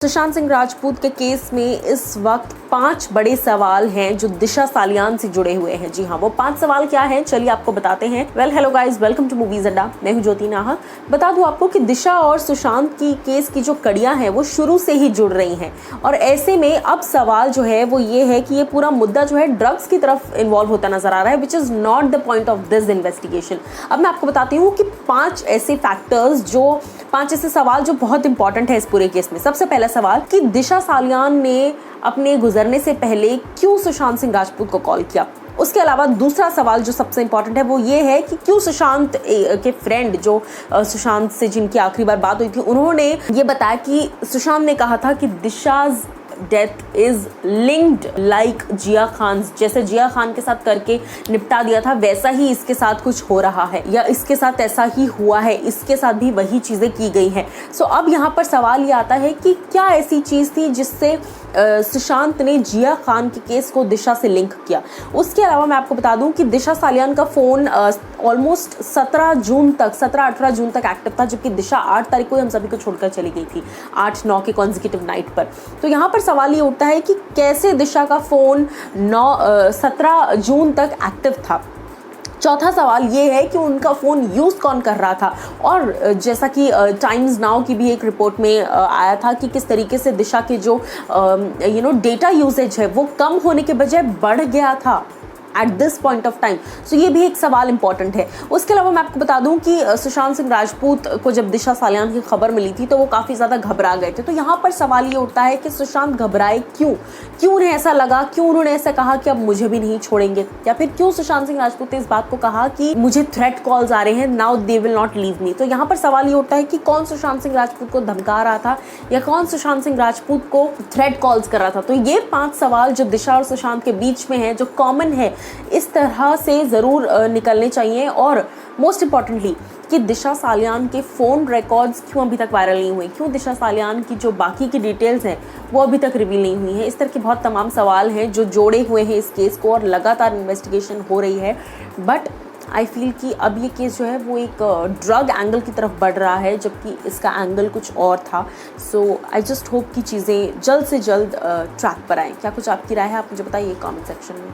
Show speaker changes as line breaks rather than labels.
सुशांत सिंह राजपूत के केस में इस वक्त 5 बड़े सवाल हैं जो दिशा सालियान से जुड़े हुए हैं। जी हाँ, वो 5 सवाल क्या हैं, चलिए आपको बताते हैं। Hello guys, welcome to movies Adda. मैं हूं ज्योति नाहर। बता दूं आपको कि दिशा और सुशांत की केस की जो कड़ियां हैं वो शुरू से ही जुड़ रही हैं, और ऐसे में अब सवाल जो है वो ये है कि ये पूरा मुद्दा जो है ड्रग्स की तरफ इन्वॉल्व होता नजर आ रहा है, which is not the point of this investigation. अब मैं आपको बताती हूँ कि 5 ऐसे फैक्टर्स, जो 5 ऐसे सवाल जो बहुत इंपॉर्टेंट है इस पूरे केस में। सबसे पहला सवाल कि दिशा सालियान ने अपने गुजरने से पहले क्यों सुशांत सिंह राजपूत को कॉल किया। उसके अलावा दूसरा सवाल जो सबसे इंपॉर्टेंट है वो ये है कि क्यों सुशांत के फ्रेंड, जो सुशांत से जिनकी आखिरी बार बात हुई थी, उन्होंने ये बताया कि सुशांत ने कहा था कि Disha's death is linked like Jiah Khan, जैसे जिया खान के साथ करके निपटा दिया था वैसा ही इसके साथ कुछ हो रहा है, या इसके साथ ऐसा ही हुआ है, इसके साथ भी वही चीजें की गई हैं। सो अब यहाँ पर सवाल ये आता है कि क्या ऐसी चीज थी जिससे सुशांत ने जिया खान के केस को दिशा से लिंक किया। उसके अलावा मैं आपको बता दूं कि दिशा सालियान का फोन ऑलमोस्ट 17-18 जून तक एक्टिव था, जबकि दिशा 8 तारीख को हम सभी को छोड़कर चली गई थी, 8-9 के कॉन्जिक्यूटिव नाइट पर। तो यहाँ पर सवाल ये उठता है कि कैसे दिशा का फोन 17 जून तक एक्टिव था। चौथा सवाल ये है कि उनका फ़ोन यूज़ कौन कर रहा था, और जैसा कि टाइम्स नाउ की भी एक रिपोर्ट में आया था कि किस तरीके से दिशा के जो डेटा यूसेज है वो कम होने के बजाय बढ़ गया था at this point of time. So ये भी एक सवाल इंपॉर्टेंट है। उसके अलावा मैं आपको बता दूं कि सुशांत सिंह राजपूत को जब दिशा सालियान की खबर मिली थी तो वो काफ़ी ज़्यादा घबरा गए थे। तो यहाँ पर सवाल ये उठता है कि सुशांत घबराए क्यों उन्हें ऐसा लगा, क्यों उन्होंने ऐसा कहा कि अब मुझे भी नहीं छोड़ेंगे, या फिर क्यों सुशांत सिंह राजपूत ने इस बात को कहा कि मुझे थ्रेट कॉल्स आ रहे हैं, now they will not leave me. तो यहाँ पर सवाल ये उठता है कि कौन सुशांत सिंह राजपूत को धमका रहा था, या कौन सुशांत सिंह राजपूत को थ्रेट कॉल्स कर रहा था। तो ये 5 सवाल जो दिशा और सुशांत के बीच में है, जो कॉमन है, इस तरह से ज़रूर निकलने चाहिए। और मोस्ट इम्पॉर्टेंटली कि दिशा सालियान के फ़ोन रिकॉर्ड्स क्यों अभी तक वायरल नहीं हुए, क्यों दिशा सालियान की जो बाकी की डिटेल्स हैं वो अभी तक रिवील नहीं हुई हैं। इस तरह के बहुत तमाम सवाल हैं जो जोड़े हुए हैं इस केस को, और लगातार इन्वेस्टिगेशन हो रही है। बट आई फील कि अब ये केस जो है वो एक ड्रग एंगल की तरफ बढ़ रहा है, जबकि इसका एंगल कुछ और था। सो आई जस्ट होप कि चीज़ें जल्द से जल्द ट्रैक पर आएँ। क्या कुछ आपकी राय है, आप मुझे बताइए कमेंट सेक्शन में।